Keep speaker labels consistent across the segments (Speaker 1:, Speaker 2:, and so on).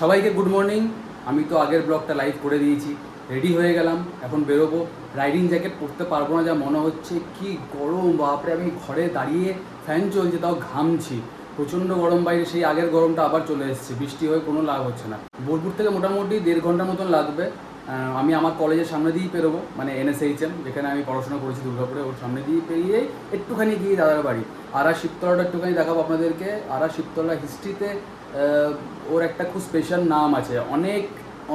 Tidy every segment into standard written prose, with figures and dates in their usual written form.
Speaker 1: সবাইকে good morning. আমি তো আগের ব্লগটা লাইভ করে দিয়েছি, রেডি হয়ে গেলাম, এখন বেরোবো। রাইডিং জ্যাকেট পরতে পারবো না যা মনে হচ্ছে, কি গরম বাপরে! আমি ঘরে দাঁড়িয়ে ফ্যান চলছে তাও ঘামছি, প্রচণ্ড গরম বাইরে। সেই আগের গরমটা আবার চলে এসেছে, বৃষ্টি হয়ে কোনো লাভ হচ্ছে না। বোলপুর থেকে মোটামুটি 1.5 ঘন্টা মতন লাগবে। আমি আমার কলেজের সামনে দিয়েই পেরোবো, মানে NSHM যেখানে আমি পড়াশোনা করেছি দুর্গাপুরে, ওর সামনে দিয়ে পেরিয়ে একটুখানি গিয়ে দাদার বাড়ি। আরা শিবতলাটা একটুখানি দেখাবো আপনাদেরকে। আরা শিবতলা হিস্ট্রিতে ওর একটা খুব স্পেশাল নাম আছে, অনেক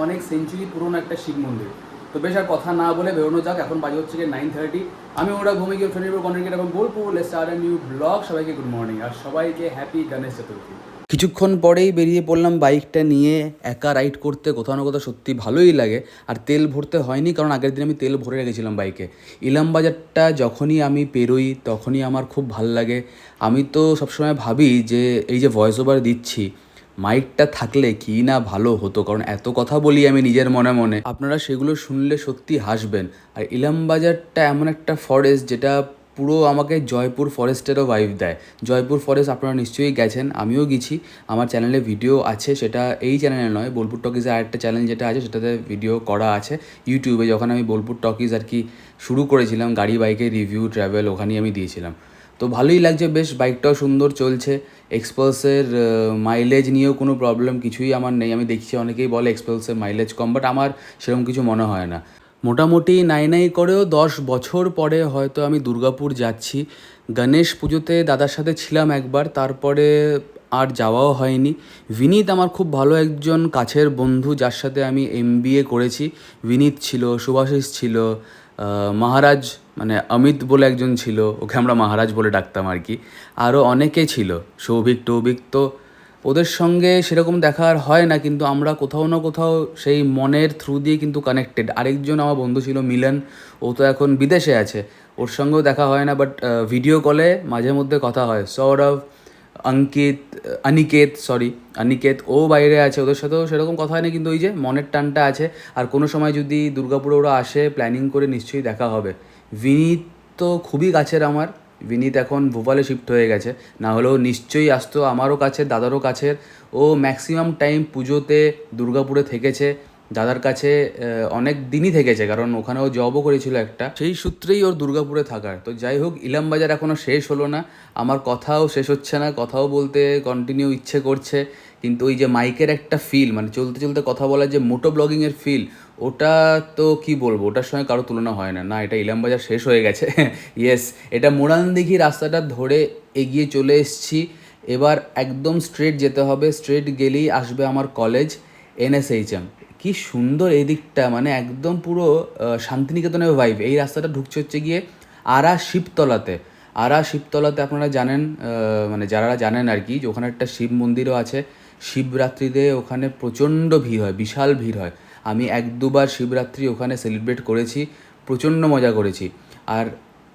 Speaker 1: অনেক সেঞ্চুরি পুরনো একটা শিব মন্দির। তো বেশ আর কথা না বলে বেরোনো যাক। এখন বাজে হচ্ছে গিয়ে 9:30। আমি ওরা ঘুমে গিয়ে ফেরির কন্টেন্ট এবং Bolpur let's start a new blog. সবাইকে গুড মর্নিং আর সবাইকে হ্যাপি গণেশ চতুর্থী। কিছুক্ষণ পরেই বেরিয়ে পড়লাম বাইকটা নিয়ে। একা রাইড করতে কোথাও না কোথাও সত্যি ভালোই লাগে। আর তেল ভরতে হয়নি, কারণ আগের দিন আমি তেল ভরে রেখেছিলাম বাইকে। ইলামবাজারটা যখনই আমি পেরোই তখনই আমার খুব ভাল লাগে। আমি তো সবসময় ভাবি যে এই যে ভয়েস ওভার দিচ্ছি, মাইকটা থাকলে কি না ভালো হতো, কারণ এত কথা বলি আমি নিজের মনে মনে, আপনারা সেগুলো শুনলে সত্যি হাসবেন। আর ইলামবাজারটা এমন একটা ফরেস্ট যেটা পুরো আমাকে জয়পুর ফরেস্টেরও ভাইব দেয়। জয়পুর ফরেস্ট আপনারা নিশ্চয়ই গেছেন, আমিও গেছি। আমার চ্যানেলে ভিডিও আছে, সেটা এই চ্যানেলে নয়, বোলপুর টকিজে আরেকটা চ্যানেল যেটা আছে সেটাতে ভিডিও করা আছে ইউটিউবে। যখন আমি বোলপুর টকিজ আর কি শুরু করেছিলাম, গাড়ি বাইকের রিভিউ ট্রাভেল ওখানেই আমি দিয়েছিলাম। তো ভালোই লাগছে, বেশ বাইকটাও সুন্দর চলছে। এক্সপালসের মাইলেজ নিয়েও কোনো প্রবলেম কিছুই আমার নেই। আমি দেখছি অনেকেই বলে এক্সপালসের মাইলেজ কম, বাট আমার সেরকম কিছু মনে হয় না। মোটামুটি নাই নাই করেও 10 বছর পরে হয়তো আমি দুর্গাপুর যাচ্ছি। গণেশ পুজোতে দাদার সাথে ছিলাম একবার, তারপরে আর যাওয়াও হয়নি। বিনীত আমার খুব ভালো একজন কাছের বন্ধু, যার সাথে আমি MBA করেছি। বিনীত ছিল, শুভাশিস ছিল, মহারাজ মানে অমিত বলে একজন ছিল, ওকে আমরা মহারাজ বলে ডাকতাম আর কি। আরও অনেকে ছিল, সৌভিক টৌভিক। তো ওদের সঙ্গে সেরকম দেখা আর হয় না, কিন্তু আমরা কোথাও না কোথাও সেই মনের থ্রু দিয়ে কিন্তু কানেক্টেড। আরেকজন আমার বন্ধু ছিল মিলন, ও তো এখন বিদেশে আছে, ওর সঙ্গেও দেখা হয় না, বাট ভিডিও কলে মাঝে মধ্যে কথা হয়। সৌরভ, অনিকেত ও বাইরে আছে, ওদের সাথেও সেরকম কথা হয় না, কিন্তু ওই যে মনের টানটা আছে। আর কোনো সময় যদি দুর্গাপুরে ওরা আসে, প্ল্যানিং করে নিশ্চয়ই দেখা হবে। বিনীত তো খুবই কাছের আমার। বিনীত এখন ভোপালে শিফট হয়ে গেছে, না হলেও নিশ্চয়ই আসতো, আমারও কাছের, দাদারও কাছের। ও ম্যাক্সিমাম টাইম পুজোতে দুর্গাপুরে থেকেছে, দাদার কাছে অনেক দিনই থেকেছে, কারণ ওখানেও জবও করেছিল একটা, সেই সূত্রেই ওর দুর্গাপুরে থাকার। তো যাই হোক, ইলামবাজার এখনও শেষ হলো না, আমার কথাও শেষ হচ্ছে না, কথাও বলতে কন্টিনিউ ইচ্ছে করছে। কিন্তু ওই যে মাইকের একটা ফিল, মানে চলতে চলতে কথা বলার যে মোটো ব্লগিংয়ের ফিল, ওটা তো কি বলবো, ওটার সঙ্গে কারো তুলনা হয় না। না, এটা ইলামবাজার শেষ হয়ে গেছে। ইয়েস, এটা মোড়ানদিঘি রাস্তাটা ধরে এগিয়ে চলে এসেছি। এবার একদম স্ট্রেট যেতে হবে, স্ট্রেট গেলেই আসবে আমার কলেজ NSHM। কি সুন্দর এই দিকটা, মানে একদম পুরো শান্তিনিকেতনের ভাইব। এই রাস্তাটা ঢুকছে হচ্ছে গিয়ে আরা শিবতলাতে। আরা শিবতলাতে আপনারা জানেন, মানে যারা জানেন আর কি, যে ওখানে একটা শিব মন্দিরও আছে। শিবরাত্রিতে ওখানে প্রচণ্ড ভিড় হয়, বিশাল ভিড় হয়। আমি 1-2বার শিবরাত্রি ওখানে সেলিব্রেট করেছি, প্রচণ্ড মজা করেছি। আর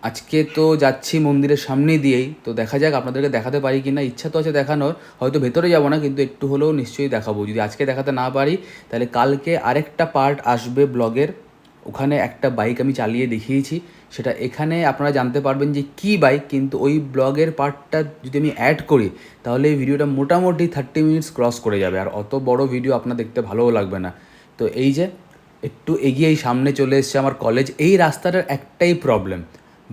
Speaker 1: আজকে তো যাচ্ছি মন্দিরের সামনে দিয়েই, তো দেখা যাক আপনাদেরকে দেখাতে পারি কি না। ইচ্ছা তো আছে দেখানোর, হয়তো ভেতরে যাবো না, কিন্তু একটু হলেও নিশ্চয়ই দেখাবো। যদি আজকে দেখাতে না পারি, তাহলে কালকে আরেকটা পার্ট আসবে ব্লগের। ওখানে একটা বাইক আমি চালিয়ে দেখিয়েছি, সেটা এখানে আপনারা জানতে পারবেন যে কী বাইক, কিন্তু ওই ব্লগের পার্টটা যদি আমি অ্যাড করি, তাহলে এই ভিডিওটা মোটামুটি 30 মিনিটস ক্রস করে যাবে, আর অত বড় ভিডিও আপনার দেখতে ভালোও লাগবে না। তো এই যে একটু এগিয়েই সামনে চলে এসছে আমার কলেজ। এই রাস্তাটার একটাই প্রবলেম,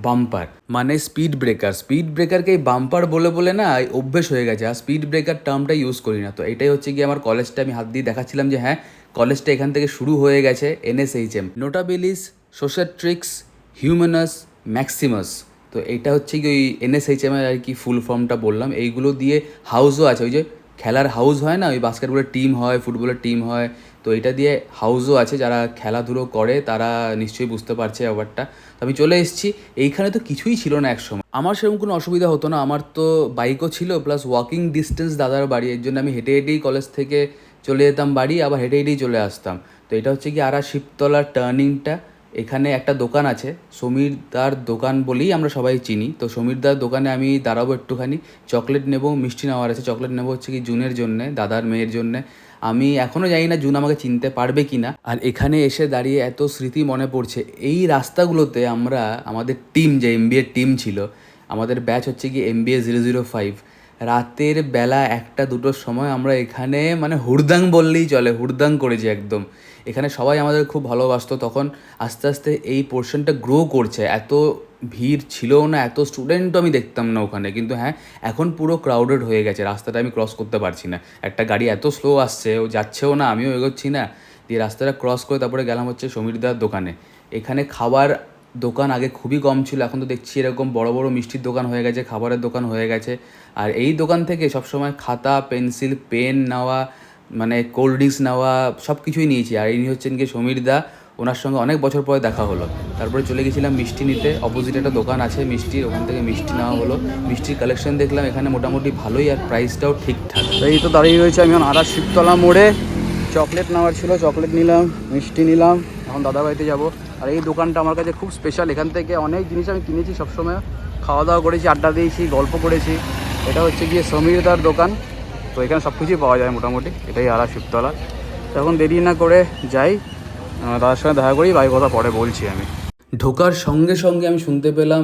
Speaker 1: বাম্পার, মানে স্পিড ব্রেকার। স্পিড ব্রেকারকে এই বাম্পার বলে বলে না এই অভ্যেস হয়ে গেছে, আর স্পিড ব্রেকার টার্মটা ইউজ করি না। তো এটাই হচ্ছে গিয়ে আমার কলেজটা, আমি হাত দিয়ে দেখাচ্ছিলাম যে হ্যাঁ, কলেজটা এখান থেকে শুরু হয়ে গেছে। NSHM, নোটাবেলিস সোসাট্রিক্স হিউম্যানাস ম্যাক্সিমাস। তো এইটা হচ্ছে কি ওই NSHM এর আর কি ফুল ফর্মটা বললাম। এইগুলো দিয়ে হাউসও আছে, ওই যে খেলার হাউস হয় না, ওই বাস্কেটবলের টিম হয়, ফুটবলের টিম হয়, তো এটা দিয়ে হাউসও আছে। যারা খেলাধুলো করে তারা নিশ্চয়ই বুঝতে পারছে ব্যাপারটা। তো আমি চলে এসেছি। এইখানে তো কিছুই ছিল না একসময়, আমার সেরকম কোনো অসুবিধা হতো না, আমার তো বাইকও ছিল, প্লাস ওয়াকিং ডিস্টেন্স দাদার বাড়ি, এর জন্য আমি হেঁটে হেঁটেই কলেজ থেকে চলে যেতাম বাড়ি, আবার হেঁটে হেঁটেই চলে আসতাম। তো এটা হচ্ছে কি আরা শিবতলার টার্নিংটা। এখানে একটা দোকান আছে, সমীরদার দোকান বলেই আমরা সবাই চিনি। তো সমীরদার দোকানে আমি দাঁড়াবো একটুখানি, চকলেট নেব, মিষ্টি নেওয়ার আছে। চকলেট নেবো হচ্ছে কি জুনের জন্যে, দাদার মেয়ের জন্যে। আমি এখনও জানি না জুন আমাকে চিনতে পারবে কি না। আর এখানে এসে দাঁড়িয়ে এত স্মৃতি মনে পড়ছে। এই রাস্তাগুলোতে আমরা, আমাদের টিম যে MBA টিম ছিল, আমাদের ব্যাচ হচ্ছে কি MBA 005, রাতের বেলা 1টা 2টোর সময় আমরা এখানে মানে হুড়দাং বললেই চলে, হুড়দাং করেছি একদম। এখানে সবাই আমাদের খুব ভালোবাসতো। তখন আস্তে আস্তে এই পোর্শনটা গ্রো করছে, এত ভিড় ছিলও না, এত স্টুডেন্টও আমি দেখতাম না ওখানে। কিন্তু হ্যাঁ, এখন পুরো ক্রাউডেড হয়ে গেছে, রাস্তাটা আমি ক্রস করতে পারছি না। একটা গাড়ি এত স্লো আসছে, ও যাচ্ছেও না, আমিও এগোচ্ছি না। দিয়ে রাস্তাটা ক্রস করে তারপরে গেলাম হচ্ছে সমীরদার দোকানে। এখানে খাবার দোকান আগে খুবই কম ছিল, এখন তো দেখছি এরকম বড় বড় মিষ্টির দোকান হয়ে গেছে, খাবারের দোকান হয়ে গেছে। আর এই দোকান থেকে সবসময় খাতা, পেন্সিল, পেন নেওয়া, মানে কোল্ড ড্রিঙ্কস নেওয়া, সব কিছুই নিয়েছি। আর ইনি হচ্ছেন কি সমীরদা, ওনার সঙ্গে অনেক বছর পরে দেখা হলো। তারপরে চলে গেছিলাম মিষ্টি নিতে, অপোজিটে একটা দোকান আছে মিষ্টির, ওখান থেকে মিষ্টি নেওয়া হলো। মিষ্টির কালেকশন দেখলাম এখানে মোটামুটি ভালোই, আর প্রাইসটাও ঠিকঠাক। এই তো দাঁড়িয়ে রয়েছে আমি এখন আড়া শিবতলা মোড়ে। চকলেট নেওয়ার ছিল, চকলেট নিলাম, মিষ্টি নিলাম, এখন দাদা বাড়িতে যাবো। আর এই দোকানটা আমার কাছে খুব স্পেশাল, এখান থেকে অনেক জিনিস আমি কিনেছি সবসময়, খাওয়া দাওয়া করেছি, আড্ডা দিয়েছি, গল্প করেছি। এটা হচ্ছে গিয়ে সমীরদার দোকান, তো এখানে সব কিছুই পাওয়া যায় মোটামুটি, এটাই আড়া শিবতলা। তখন দেরি না করে যাই, দাদার সঙ্গে দেখা করি, বাকি কথা পরে বলছি আমি। ঢোকার সঙ্গে সঙ্গে আমি শুনতে পেলাম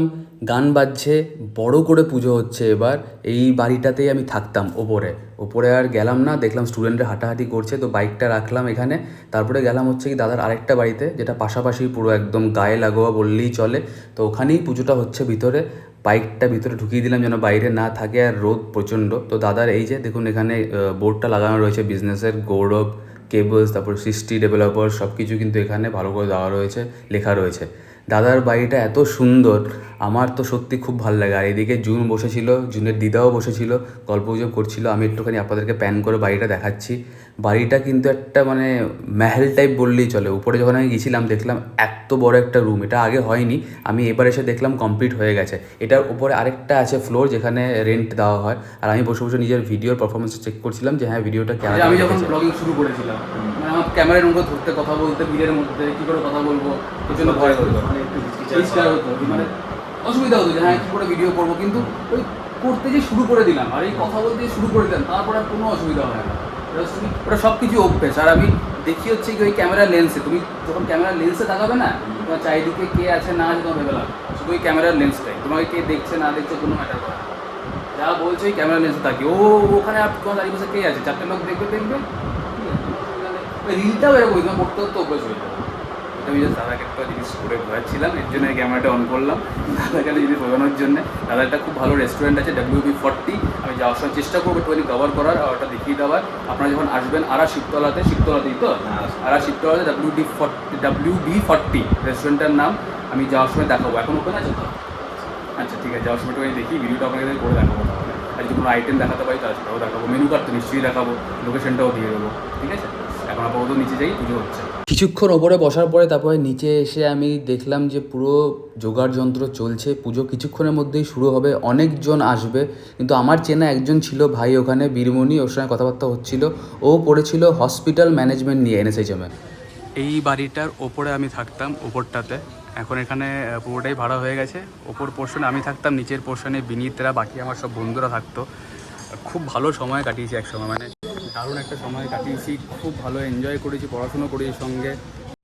Speaker 1: গান বাজছে, বড় করে পুজো হচ্ছে এবার। এই বাড়িটাতেই আমি থাকতাম ওপরে, ওপরে আর গেলাম না, দেখলাম স্টুডেন্টরা হাঁটাহাঁটি করছে, তো বাইকটা রাখলাম এখানে। তারপরে গেলাম হচ্ছে কি দাদার আরেকটা বাড়িতে, যেটা পাশাপাশি পুরো একদম গায়ে লাগোয়া বললেই চলে। তো ওখানেই পুজোটা হচ্ছে ভিতরে। বাইকটা ভিতরে ঢুকিয়ে দিলাম যেন বাইরে না থাকে, আর রোদ প্রচণ্ড। তো দাদার এই যে দেখুন এখানে বোর্ডটা লাগানো রয়েছে বিজনেসের, গৌরব কেবলস, তারপর সৃষ্টি ডেভেলপার, সব কিছু কিন্তু এখানে ভালো করে দেওয়া রয়েছে, লেখা রয়েছে। দাদার বাড়িটা এত সুন্দর, আমার তো সত্যি খুব ভালো লাগে। আর এদিকে জুন বসেছিল, জুনের দিদাও বসেছিল, গল্পগুজব করছিল। আমি একটুখানি আপনাদেরকে প্যান করে বাড়িটা দেখাচ্ছি। বাড়িটা কিন্তু একটা মানে মেহেল টাইপ বললেই চলে। উপরে যখন আমি গেছিলাম দেখলাম এত বড় একটা রুম, এটা আগে হয়নি, আমি এবার এসে দেখলাম কমপ্লিট হয়ে গেছে। এটার উপরে আরেকটা আছে ফ্লোর, যেখানে রেন্ট দেওয়া হয়। আর আমি বসে বসে নিজের ভিডিওর পারফরমেন্স চেক করছিলাম যে হ্যাঁ ভিডিওটা কেমন। আমি যখন ব্লগিং শুরু করেছিলাম, মানে আমার ক্যামেরার মুখে ধরতে, কথা বলতে, ভিড়ের মধ্যে কী করে কথা বলবো, প্রচণ্ড ভয় হতো, মানে একটু হিচকিচার হতো, মানে অসুবিধা হতো যে হ্যাঁ কী করে ভিডিও করবো। কিন্তু ওই করতে যে শুরু করে দিলাম, আর এই কথা বলতে শুরু করে দিলাম, তারপর আর কোনো অসুবিধা হয় না। ওটা সব কিছু অভ্যেস। আর আমি দেখি হচ্ছে কি ওই ক্যামেরা লেন্সে, তুমি যখন ক্যামেরা লেন্সে তাকাবে না, তোমার চারিদিকে কে আছে না আছে তোমার ভেবে লাগবে, শুধু ওই ক্যামেরার লেন্সটাই, তোমাকে কে দেখছে না দেখছে কোনো ম্যাটার করে না। যা বলছে ওই ক্যামেরা লেন্সে তাকি, ওখানে তোমার চারিপাশে কে আছে, 4টে লোক দেখবে দেখবে, ওই রিলটাও এরকম তোমার করতে করতে অভ্যেস হয়ে যাবে। আমি জাস্ট দাদাকে একটা জিনিস করে ভয়াচ্ছিলাম, এর জন্য ক্যামেরাটা অন করলাম, দাদাকে একটা জিনিস বোঝানোর জন্য। দাদা একটা খুব ভালো রেস্টুরেন্ট আছে WB40, আমি যাওয়ার সময় চেষ্টা করবো একটুখানি কভার করার, আর ওটা দেখিয়ে দেওয়ার। আপনারা যখন আসবেন আড়া শিবতলাতে, শিবতলাতেই তো আড়া শিবতলাতে WB40 রেস্টুরেন্টের নাম, আমি যাওয়ার সময় দেখাবো। এখন ওপেন আছে তো? আচ্ছা ঠিক আছে, যাওয়ার সময় একটু দেখি, ভিডিওটা আপনাকে করে দেখাবো তাহলে। আর যদি কোনো আইটেম দেখাতে পারি তাহলে সেটাও দেখাবো, মেনু কার্ড তো নিশ্চয়ই দেখাবো, লোকেশনটাও দিয়ে দেবো, ঠিক আছে? এখন আপাতত নিচে যাই, পুজো হচ্ছে। কিছুক্ষণ ওপরে বসার পরে তারপরে নিচে এসে আমি দেখলাম যে পুরো জোগাড় যন্ত্র চলছে, পুজো কিছুক্ষণের মধ্যেই শুরু হবে, অনেকজন আসবে। কিন্তু আমার চেনা একজন ছিল ভাই ওখানে, বীরমণি, ওর সঙ্গে কথাবার্তা হচ্ছিল। ও পড়েছিল হসপিটাল ম্যানেজমেন্ট নিয়ে NSHM-এ। এই বাড়িটার ওপরে আমি থাকতাম, ওপরটাতে। এখন এখানে পুরোটাই ভাড়া হয়ে গেছে। ওপর পোর্শনে আমি থাকতাম, নিচের পোর্শনে বিনীতরা, বাকি আমার সব বন্ধুরা থাকতো। খুব ভালো সময় কাটিয়েছি একসময়, মানে দারুণ একটা সময় কাটিয়েছি, খুব ভালো এনজয় করেছি, পড়াশুনো করেছি সঙ্গে।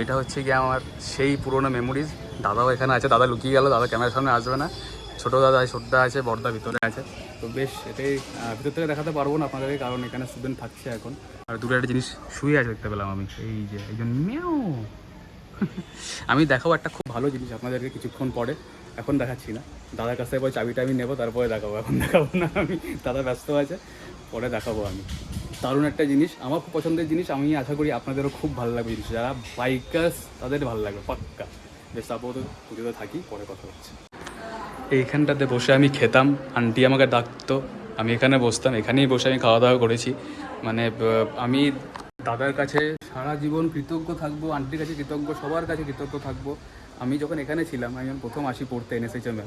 Speaker 1: এটা হচ্ছে গিয়ে আমার সেই পুরোনো মেমোরিজ। দাদাও এখানে আছে, দাদা লুকিয়ে গেল, দাদা ক্যামেরার সামনে আসবে না। ছোটো দাদা, ছোটদা আছে, বড়দা ভিতরে আছে। তো বেশ, এটাই ভিতর থেকে দেখাতে পারবো না আপনাদেরকে, কারণ এখানে স্টুডেন্ট থাকছে এখন। আর দূরে একটা জিনিস শুয়ে আছে দেখতে পেলাম আমি, এই যে এই জন্য মেও। আমি দেখাবো একটা খুব ভালো জিনিস আপনাদেরকে কিছুক্ষণ পরে, এখন দেখাচ্ছি না। দাদার কাছ থেকে পরে চাবিটা আমি নেবো, তারপরে দেখাবো, এখন দেখাবো না আমি, দাদা ব্যস্ত আছে, পরে দেখাবো আমি। দারুণ একটা জিনিস, আমার খুব পছন্দের জিনিস, আমি আশা করি আপনাদেরও খুব ভালো লাগবে জিনিস, যারা বাইকার্স তাদের ভালো লাগবে পাক্কা। বেশ, আপাতত পুজোতে থাকি, পরে কথা হচ্ছে। এইখানটাতে বসে আমি খেতাম, আন্টি আমাকে ডাকতো, আমি এখানে বসতাম, এখানেই বসে আমি খাওয়া দাওয়া করেছি। মানে আমি দাদার কাছে সারা জীবন কৃতজ্ঞ থাকবো, আন্টির কাছে কৃতজ্ঞ, সবার কাছে কৃতজ্ঞ থাকবো। আমি যখন এখানে ছিলাম, আমি যখন প্রথম আসি পড়তে NSHM-এ,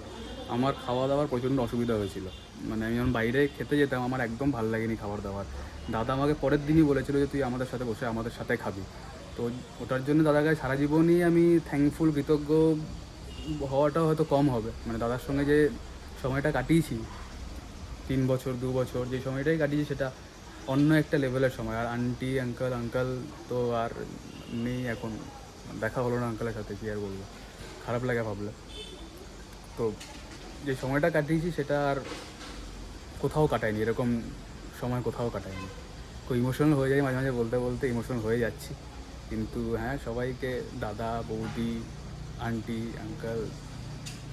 Speaker 1: আমার খাওয়া দাওয়ার প্রচণ্ড অসুবিধা হয়েছিল। মানে আমি যখন বাইরে খেতে যেতাম, আমার একদম ভালো লাগেনি খাবার দাবার। দাদা আমাকে পরের দিনই বলেছিল যে তুই আমাদের সাথে বসে আমাদের সাথে খাবি। তো ওটার জন্য দাদার কাছে সারা জীবনই আমি থ্যাঙ্কফুল, কৃতজ্ঞ হওয়াটাও হয়তো কম হবে। মানে দাদার সঙ্গে যে সময়টা কাটিয়েছি, 3 বছর 2 বছর যে সময়টাই কাটিয়েছি, সেটা অন্য একটা লেভেলের সময়। আর আন্টি, আঙ্কাল তো আর নেই এখন, দেখা হলো না আঙ্কালের সাথে, কী আর বলবো, খারাপ লাগে ভাবলে। তো যে সময়টা কাটিয়েছি সেটা আর কোথাও কাটাইনি, এরকম সময় কোথাও কাটাইনি। খুব ইমোশনাল হয়ে যাই মাঝে মাঝে, বলতে বলতে ইমোশনাল হয়ে যাচ্ছি। কিন্তু হ্যাঁ, সবাইকে, দাদা, বৌদি, আন্টি, আঙ্কেল,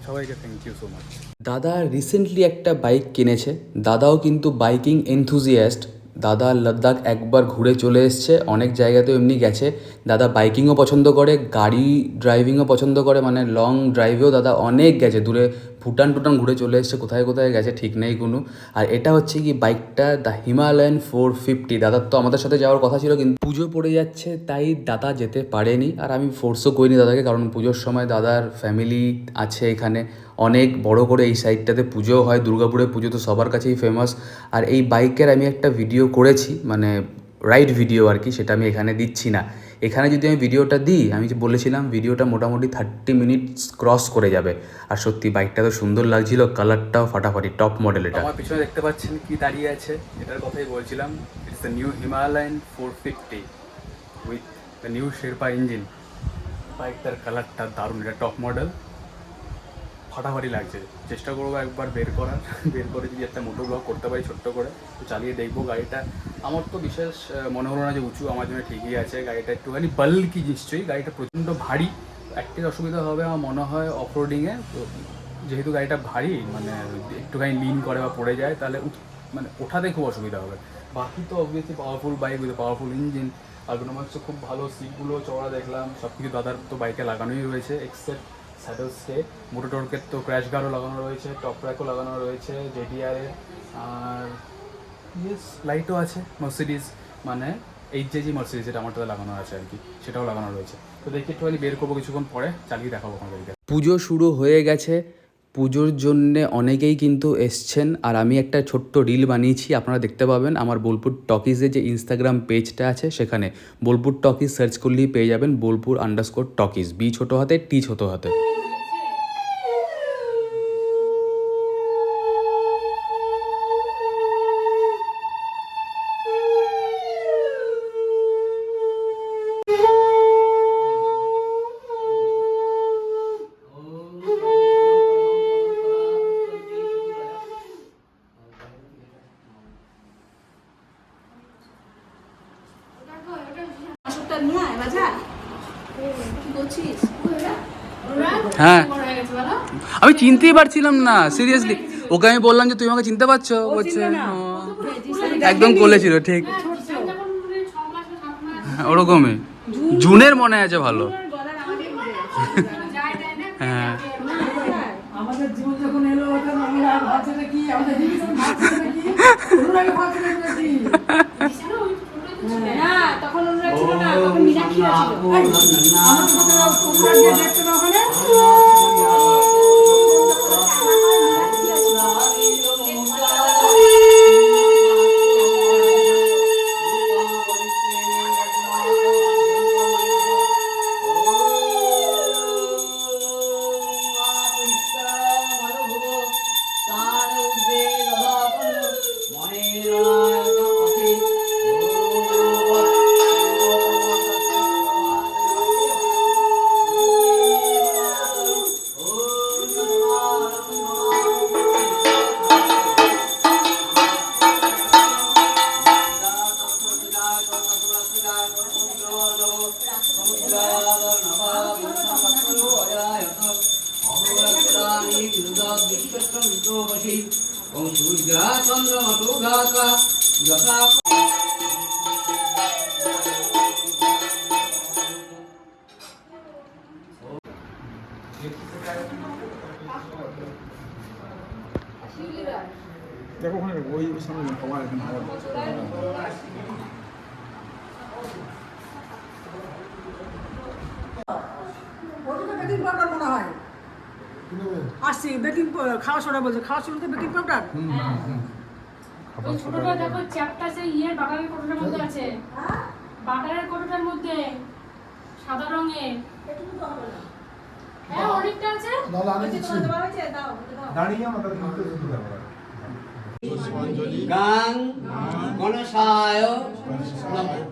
Speaker 1: সবাইকে থ্যাংক ইউ সো মাচ। দাদা রিসেন্টলি একটা বাইক কিনেছে। দাদাও কিন্তু বাইকিং এনথুজিয়াস্ট। দাদা লাদাখ একবার ঘুরে চলে এসছে, অনেক জায়গাতেও এমনি গেছে। দাদা বাইকিংও পছন্দ করে, গাড়ি ড্রাইভিংও পছন্দ করে, মানে লং ড্রাইভেও দাদা অনেক গেছে, দূরে ভুটান টুটান ঘুরে চলে এসছে, কোথায় কোথায় গেছে ঠিক নেই কোনো। আর এটা হচ্ছে কি বাইকটা দ্য হিমালয়ান 450। দাদার তো আমাদের সাথে যাওয়ার কথা ছিল, কিন্তু পুজো পড়ে যাচ্ছে তাই দাদা যেতে পারেনি। আর আমি ফোর্সও করিনি দাদাকে, কারণ পুজোর সময় দাদার ফ্যামিলি আছে এখানে, অনেক বড় করে এই সাইডটাতে পুজো হয়। দুর্গাপুরে পুজো তো সবার কাছেই ফেমাস। আর এই বাইকের আমি একটা ভিডিও করেছি, মানে রাইড ভিডিও আর কি, সেটা আমি এখানে দিচ্ছি না। এখানে যদি আমি ভিডিওটা দিই, আমি যে বলেছিলাম ভিডিওটা মোটামুটি 30 মিনিটস ক্রস করে যাবে। আর সত্যি বাইকটা তো সুন্দর লাগছিল, কালারটাও ফাটাফাটি, টপ মডেল এটা। আমার পিছনে দেখতে পাচ্ছেন কি দাঁড়িয়ে আছে, এটার কথাই বলছিলাম। It's the new Himalayan 450 with the new Sherpa engine. বাইকটার কালারটা দারুণ, এটা টপ মডেল, ফাটাফাটি লাগছে। চেষ্টা করবো একবার বের করে যদি একটা মোটো ব্লগ করতে পারি ছোট্ট করে, তো চালিয়ে দেখবো গাড়িটা। আমার তো বিশেষ মনে হলো না যে উঁচু, আমার জন্য ঠিকই আছে। গাড়িটা একটুখানি বাল্কি, নিশ্চয়ই গাড়িটা প্রচণ্ড ভারী। একটাই অসুবিধা হবে আমার মনে হয় অফ রোডিংয়ে, তো যেহেতু গাড়িটা ভারী, মানে একটুখানি লিন করে বা পড়ে যায়, তাহলে মানে ওঠাতে খুব অসুবিধা হবে। বাকি তো obviously powerful bike with powerful engine. Ergonomics খুব ভালো, সিটগুলো চওড়া দেখলাম, সব কিছু দাদার তো বাইকে লাগানোই রয়েছে, এক্সেপ্ট স্যাডল স্টে। মোটোটর্কের তো ক্র্যাশ গার্ডও লাগানো রয়েছে, টপ র্যাকও লাগানো রয়েছে জেডিআরের। আর ইয়েস, লাইটও আছে মার্সিডিজ, মানে এইচজেজি মার্সিডিজ, যেটা আমারটাতে লাগানো আছে আর কি, সেটাও লাগানো রয়েছে। তো দেখি একটুখানি বের করবো কিছুক্ষণ পরে, চালিয়ে দেখাবো আমার গাড়িটা। পুজো শুরু হয়ে গেছে, পুজোর জন্যে অনেকেই কিন্তু এসছেন। আর আমি একটা ছোট্ট রিল বানিয়েছি, আপনারা দেখতে পাবেন আমার বোলপুর টকিজের যে ইনস্টাগ্রাম পেজটা আছে, সেখানে বোলপুর টকিজ সার্চ করলেই পেয়ে যাবেন, বোলপুর_টকিজ, বি ছোটো হাতে, টি ছোটো হাতে। হ্যাঁ, আমি চিনতেই পারছিলাম না সিরিয়াসলি। ওকে আমি বললাম যে তুই আমাকে চিনতে পারছো, বলছে একদম কোলে ঠিক ওরকমই। জুনের মনে আছে ভালো। হ্যাঁ,
Speaker 2: তখন ছিল না, তখন মীনাক্ষীরা ছিল।
Speaker 3: দেখো ওখানে ওই সামনে সবাই এখানে
Speaker 2: মনে হয় আসছি বেকিং খাওয়া সোডা বলছে, খাওয়া সোডাতে বেকিং পাউডার।
Speaker 4: ওই ছোটটা দেখো চ্যাপটা যে ইয়ের বাটারের কোটোটার মধ্যে আছে, বাটারের কোটোটার মধ্যে সাদা রঙের। হ্যাঁ অনেকটা আছে।
Speaker 3: দাঁড়িয়ে আমাদের কিন্তু
Speaker 5: গাং গণেশায় নমঃ।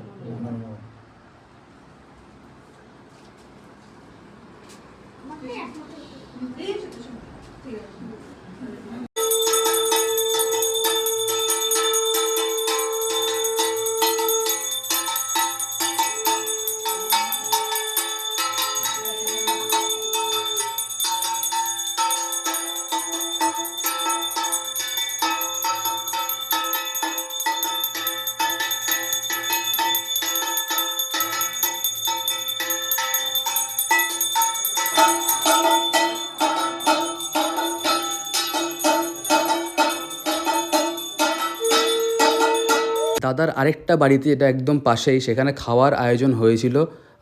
Speaker 1: দাদার আরেকটা বাড়িতে, এটা একদম পাশেই, সেখানে খাওয়ার আয়োজন হয়েছিল।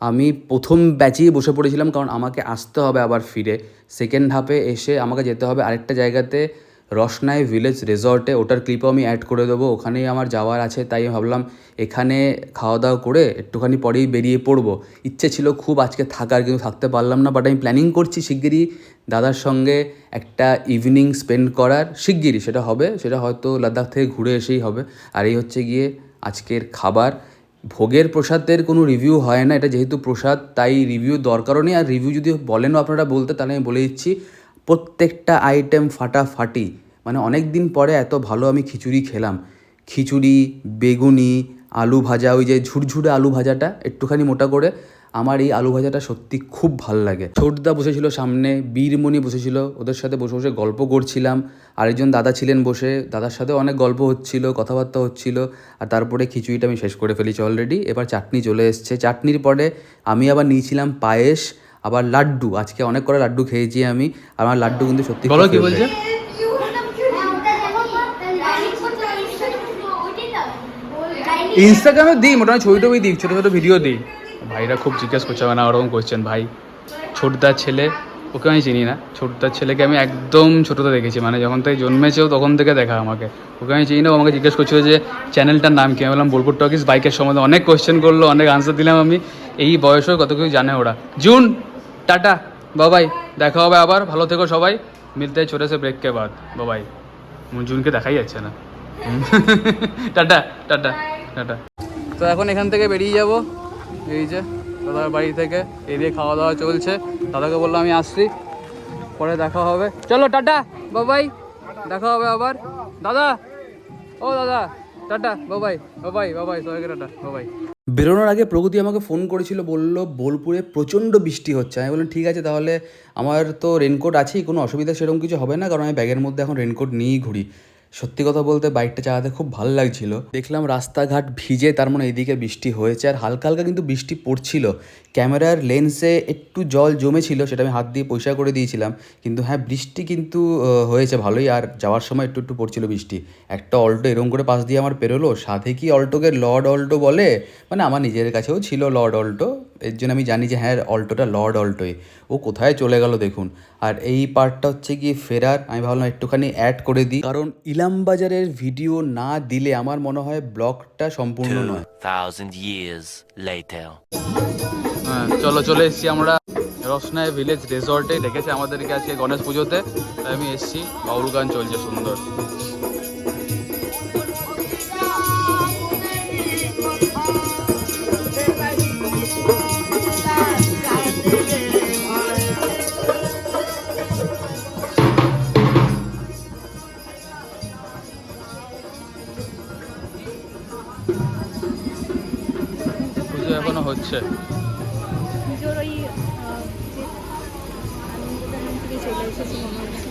Speaker 1: আমি প্রথম ব্যাচেই বসে পড়েছিলাম, কারণ আমাকে আসতে হবে আবার ফিরে। সেকেন্ড হাফে এসে আমাকে যেতে হবে আরেকটা জায়গাতে, রসনাই ভিলেজ রিসর্টে। ওটার ক্লিপও আমি অ্যাড করে দেবো, ওখানেই আমার যাওয়ার আছে। তাই ভাবলাম এখানে খাওয়া দাওয়া করে একটুখানি পরেই বেরিয়ে পড়বো। ইচ্ছে ছিল খুব আজকে থাকার, কিন্তু থাকতে পারলাম না। বাট আমি প্ল্যানিং করছি শিগগিরই দাদার সঙ্গে একটা ইভিনিং স্পেন্ড করার। শিগগিরই সেটা হবে, সেটা হয়তো লাদাখ থেকে ঘুরে এসেই হবে। আর এই হচ্ছে গিয়ে আজকের খাবার। ভোগের প্রসাদের কোনো রিভিউ হয় না, এটা যেহেতু প্রসাদ তাই রিভিউ দরকারও নেই। আর রিভিউ যদি বলেনও আপনারা বলতে, তাহলে আমি বলে দিচ্ছি প্রত্যেকটা আইটেম ফাটাফাটি। মানে অনেক দিন পরে এত ভালো আমি খিচুড়ি খেলাম। খিচুড়ি, বেগুনি, আলু ভাজা, ওই যে ঝুরঝুরে আলু ভাজাটা একটুখানি মোটা করে, আমার এই আলু ভাজাটা সত্যি খুব ভাল লাগে। ছোটদা বসেছিল সামনে, বীরমণি বসেছিল, ওদের সাথে বসে বসে গল্প করছিলাম। আরেকজন দাদা ছিলেন বসে, দাদার সাথে অনেক গল্প হচ্ছিল, কথাবার্তা হচ্ছিল। আর তারপরে খিচুড়িটা আমি শেষ করে ফেলেছি অলরেডি। এবার চাটনি চলে এসছে। চাটনির পরে আমি আবার নিয়েছিলাম পায়েস, আবার লাড্ডু। আজকে অনেক করে লাড্ডু খেয়েছি আমি, আমার লাড্ডু কিন্তু সত্যি। বলো কি বলছে? ইনস্টাগ্রামে দিই, মোটামুটি ছবি টবি দিই, ছোটো ছোটো ভিডিও দিই। ভাইরা খুব জিজ্ঞেস করছে না ওরকম কোয়েশ্চেন। ভাই ছোটদার ছেলে, ওকে আমি চিনি না। ছোটদার ছেলেকে আমি একদম ছোটোতে দেখেছি, মানে যখন থেকে জন্মেছেও তখন থেকে দেখা আমাকে। ওকে আমি চিনি না। আমাকে জিজ্ঞেস করছিল যে চ্যানেলটার নাম কি। আমি বললাম বোলপুর টকিজ বাইকের সম্বন্ধে। অনেক কোয়েশ্চেন করলো, অনেক আনসার দিলাম আমি। এই বয়সেও কত কিছু জানে ওরা। জুন, টাটা, বাবাই, দেখা হবে আবার। ভালো থেকো সবাই। মিলতে হয় ছোটো সে ব্রেক কে বাদ। বাবাই। জুনকে দেখাই যাচ্ছে না। Tata tata tata. তো এখন এখান থেকে বেরিয়ে যাব, এই যে দাদার বাড়ি থেকে। এদিকে খাওয়া দাওয়া চলছে। দাদাকে বললাম আমি আসছি, পরে দেখা হবে। চলো টাটা বাবাই, দেখা হবে আবার। দাদা, ও দাদা, টাটা বাবাই বাবাই বাবাই, সবাইকে টাটা বাবাই। বেরোনোর আগে প্রগতি আমাকে ফোন করেছিল, বললো বোলপুরে প্রচণ্ড বৃষ্টি হচ্ছে। আমি বললাম ঠিক আছে, তাহলে আমার তো রেনকোট আছেই, কোনো অসুবিধা সেরকম কিছু হবে না, কারণ আমি ব্যাগের মধ্যে এখন রেনকোট নিয়েই ঘুরি। সত্যি কথা বলতে বাইকটা চালাতে খুব ভালো লাগছিল। দেখলাম রাস্তাঘাট ভিজে, তার মানে এইদিকে বৃষ্টি হয়েছে। আর হালকা হালকা কিন্তু বৃষ্টি পড়ছিল। ক্যামেরার লেন্সে একটু জল জমেছিল, সেটা আমি হাত দিয়ে পরিষ্কার করে দিয়েছিলাম। কিন্তু হ্যাঁ, বৃষ্টি কিন্তু হয়েছে ভালোই। আর যাওয়ার সময় একটু একটু পড়ছিল বৃষ্টি। একটা অল্টো এরম করে পাশ দিয়ে আমার পেরোলো। সাথে কি অল্টোকে লর্ড অল্টো বলে, মানে আমার নিজের কাছেও ছিল লর্ড অল্টো, এর জন্য আমি জানি যে হ্যাঁ অল্টোটা লর্ড অল্টোই। ও কোথায় চলে গেল দেখুন। আর এই পার্টটা হচ্ছে গিয়ে ফেরার। আমি ভাবলাম একটুখানি অ্যাড করে দিই, কারণ ইলামবাজারের ভিডিও না দিলে আমার মনে হয় ব্লগটা সম্পূর্ণ নয়।
Speaker 6: 2000 years later.
Speaker 1: হ্যাঁ চলো, চলে এসেছি আমরা রসনাই ভিলেজ রিসর্টে। ডেকেছে আমাদেরকে আজকে গণেশ পুজোতে, তাই আমি এসেছি। বাউল গান চলছে সুন্দর। পুজো এখনো হচ্ছে।
Speaker 7: পুজোর ওই যে আনন্দদান থেকে চলে এসেছি মনে হচ্ছে।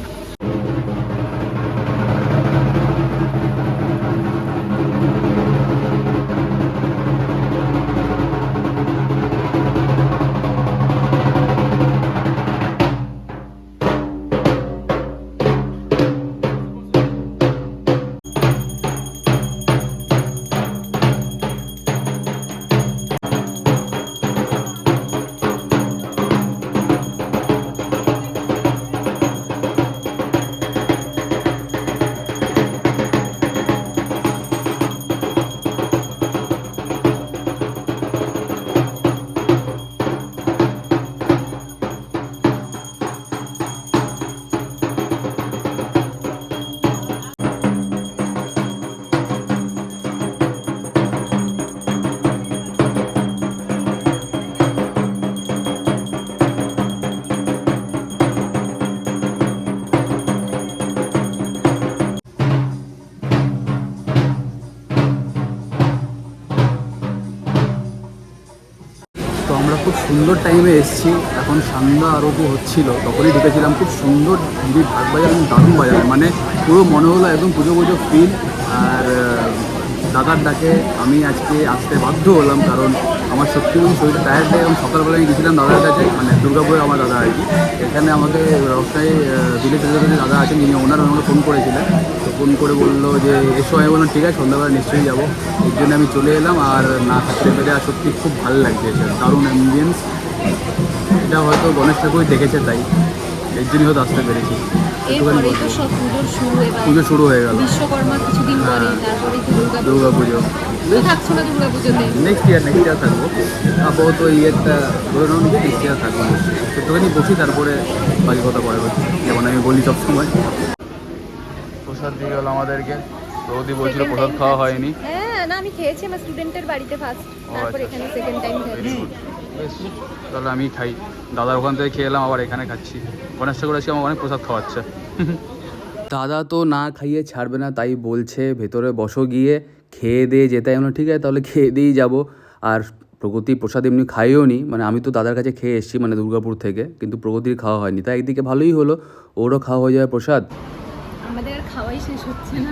Speaker 7: তো আমরা খুব সুন্দর টাইমে এসেছি। এখন সন্ধ্যা আরতি হচ্ছিল, তখনই ঢুকেছিলাম। খুব সুন্দর দিদি ঢাক বাজার, দারুণ বাজার, মানে পুরো মনে হলো একদম পুজো পুজো ফিল। আর দাদার ডাকে আমি আজকে আসতে বাধ্য হলাম, কারণ আমার সত্যি শরীরটা টায়ার্ড লাগে। এবং সকালবেলা আমি গেছিলাম দাদার কাছে, মানে দুর্গাপুরে আমার দাদা আর কি। এখানে আমাকে রাস্তায় ভিলেজ কাছে দাদা আছেন, যিনি ওনার আমাকে ফোন করেছিলেন। তো ফোন করে বললো যে এসো, আমি বললাম ঠিক আছে, সন্ধ্যাবেলা নিশ্চয়ই যাবো। এর জন্য আমি চলে এলাম, আর না থাকতে পেরে আর সত্যি খুব ভালো লাগছে। দারুণ অ্যাম্বিয়েন্স, এটা হয়তো গণেশ ঠাকুরই দেখেছে, তাই এর জন্যই হয়তো আসতে পেরেছি।
Speaker 8: এরপরেই তো সব পুজোর শুরু, এবার
Speaker 7: পুজো শুরু হয়ে গেল,
Speaker 8: বিশ্বকর্মা কিছুদিন পরে, তারপরে তো
Speaker 7: দুর্গা পুজো।
Speaker 8: তুমি থাকছো না দুর্গা পুজোতে?
Speaker 7: নেক্সট ইয়ার থাকবো আপাতত। ইয়েরটা ধরে নাও যে নেক্সট ইয়ার থাকবো, একটুখানি বসি, তারপরে বাকি কথা পরে বলছি, যেমন আমি বলি সবসময়। প্রসাদ দিয়ে গেল আমাদেরকে, বৌদি বলছিল প্রসাদ খাওয়া হয়নি।
Speaker 8: হ্যাঁ, না আমি খেয়েছি আমার স্টুডেন্টের বাড়িতে ফার্স্ট, তারপর
Speaker 7: আচ্ছা।
Speaker 8: এখানে সেকেন্ড টাইম
Speaker 7: ভেরি
Speaker 8: খেয়েছি।
Speaker 7: গুড, বেশ, তাহলে আমি খাই। দাদার ওখান থেকে খেয়ে এলাম, আবার এখানে খাচ্ছি। গণেশ ঠাকুর আজকে আমার অনেক প্রসাদ খাওয়াচ্ছে। দাদা তো না খাইয়ে ছাড়বে না, তাই বলছে ভেতরে বসো, গিয়ে খেয়ে দিয়ে যেতে। আমি বললাম ঠিক আছে, তাহলে খেয়ে দিয়েই যাবো। আর প্রগতি প্রসাদ এমনি খাইও নি, মানে আমি তো দাদার কাছে খেয়ে এসেছি, মানে দুর্গাপুর থেকে, কিন্তু প্রগতির খাওয়া হয়নি। তাই একদিকে ভালোই হলো, ওরও খাওয়া হয়ে যাবে প্রসাদ।
Speaker 8: আমাদের আর খাওয়াই শেষ হচ্ছে না।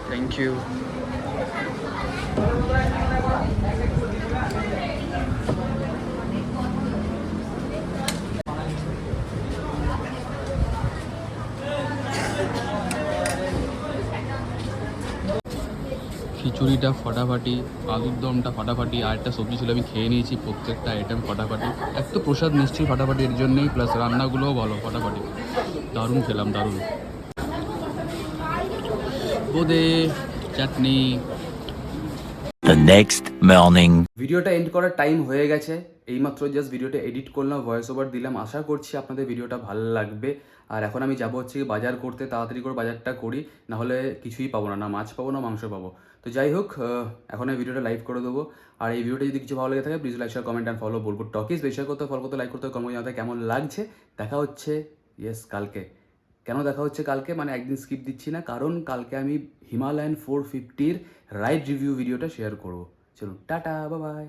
Speaker 7: Thank you. খিচুড়িটা ফাটাফাটি, আলুর দমটা ফাটাফাটি, আর একটা সবজি ছিল আমি খেয়ে নিয়েছি। প্রত্যেকটা আইটেম ফাটাফাটি। এক তো প্রসাদ নিশ্চয়ই ফাটাফাটি এর জন্যই, প্লাস রান্নাগুলোও ভালো, ফাটাফাটি। দারুণ খেলাম, দারুণ। বোদে চাটনি।
Speaker 6: The next morning.
Speaker 1: ভিডিওটা এন্ড করার টাইম হয়ে গেছে। এইমাত্র জাস্ট ভিডিওটা এডিট করলাম, ভয়েস ওভার দিলাম। আশা করছি আপনাদের ভিডিওটা ভালো লাগবে। আর এখন আমি যাবো হচ্ছে বাজার করতে, তাড়াতাড়ি করে বাজারটা করি, নাহলে কিছুই পাবো না, না মাছ পাবো না মাংস পাবো। তো যাই হোক, এখন আমি ভিডিওটা লাইভ করে দেবো। আর এই ভিডিওটা যদি কিছু ভালো লেগে থাকে, please like, share, comment and follow. বলবো টকিজ বেশি করতে, ফলো করতে, লাইক করতে, কমেন্ট জানাতে কেমন লাগছে। দেখা হচ্ছে কালকে। কেন দেখা হচ্ছে কালকে, মানে একদিন স্কিপ দিচ্ছি না, কারণ কালকে আমি হিমালয়ান 450-র রাইড রিভিউ ভিডিওটা শেয়ার করবো। চলুন, টাটা, বাই বাই।